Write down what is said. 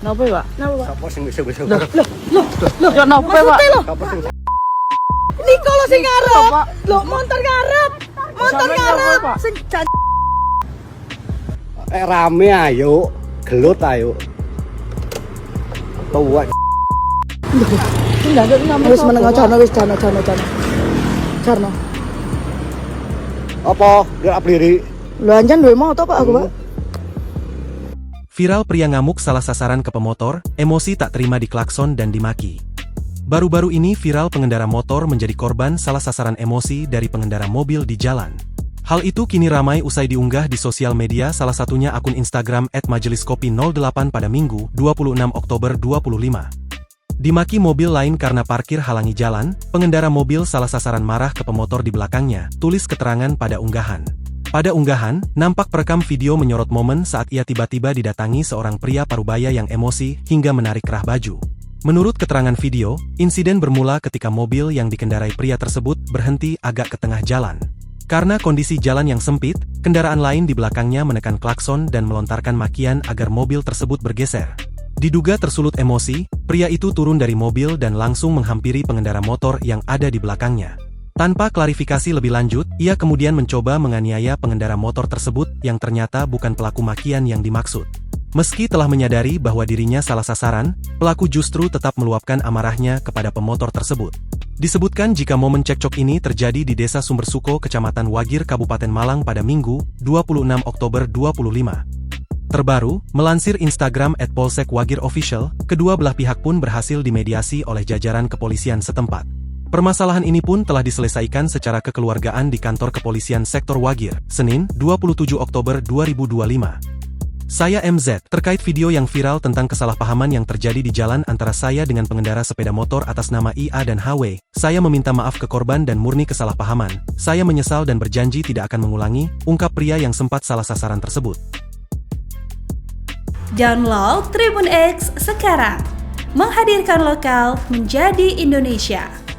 Napa ya, Pak? Napa, Pak? Sapa sing wis-wis Loh, ya napa, Pak? Maksudnya lho, Sapa sing Niko lo sing ngarep. Pak. Lho, montor ngarep. Montor Sampe ngarep, ngarep. Pak. Sing rame ayo, gelut ayo. Tuwa Enggak ada nama. wis meneng Jarno wis Jarno. Jarno. apa gerak berdiri. Lho anjan duwe moto kok aku, Pak. Viral pria ngamuk salah sasaran ke pemotor, emosi tak terima diklakson dan dimaki. Baru-baru ini viral pengendara motor menjadi korban salah sasaran emosi dari pengendara mobil di jalan. Hal itu kini ramai usai diunggah di sosial media, salah satunya akun Instagram @majeliskopi08 pada Minggu, 26 Oktober 25. Dimaki mobil lain karena parkir halangi jalan, pengendara mobil salah sasaran marah ke pemotor di belakangnya, tulis keterangan pada unggahan. Pada unggahan, nampak perekam video menyorot momen saat ia tiba-tiba didatangi seorang pria parubaya yang emosi hingga menarik kerah baju. Menurut keterangan video, insiden bermula ketika mobil yang dikendarai pria tersebut berhenti agak ke tengah jalan. Karena kondisi jalan yang sempit, kendaraan lain di belakangnya menekan klakson dan melontarkan makian agar mobil tersebut bergeser. Diduga tersulut emosi, pria itu turun dari mobil dan langsung menghampiri pengendara motor yang ada di belakangnya. Tanpa klarifikasi lebih lanjut, ia kemudian mencoba menganiaya pengendara motor tersebut yang ternyata bukan pelaku makian yang dimaksud. Meski telah menyadari bahwa dirinya salah sasaran, pelaku justru tetap meluapkan amarahnya kepada pemotor tersebut. Disebutkan jika momen cekcok ini terjadi di Desa Sumbersuko, Kecamatan Wagir, Kabupaten Malang pada Minggu, 26 Oktober 25. Terbaru, melansir Instagram @polsek_wagir_official, kedua belah pihak pun berhasil dimediasi oleh jajaran kepolisian setempat. Permasalahan ini pun telah diselesaikan secara kekeluargaan di kantor kepolisian sektor Wagir, Senin, 27 Oktober 2025. Saya MZ, terkait video yang viral tentang kesalahpahaman yang terjadi di jalan antara saya dengan pengendara sepeda motor atas nama IA dan HW, saya meminta maaf ke korban dan murni kesalahpahaman. Saya menyesal dan berjanji tidak akan mengulangi, ungkap pria yang sempat salah sasaran tersebut. Download Tribun X sekarang, menghadirkan lokal menjadi Indonesia.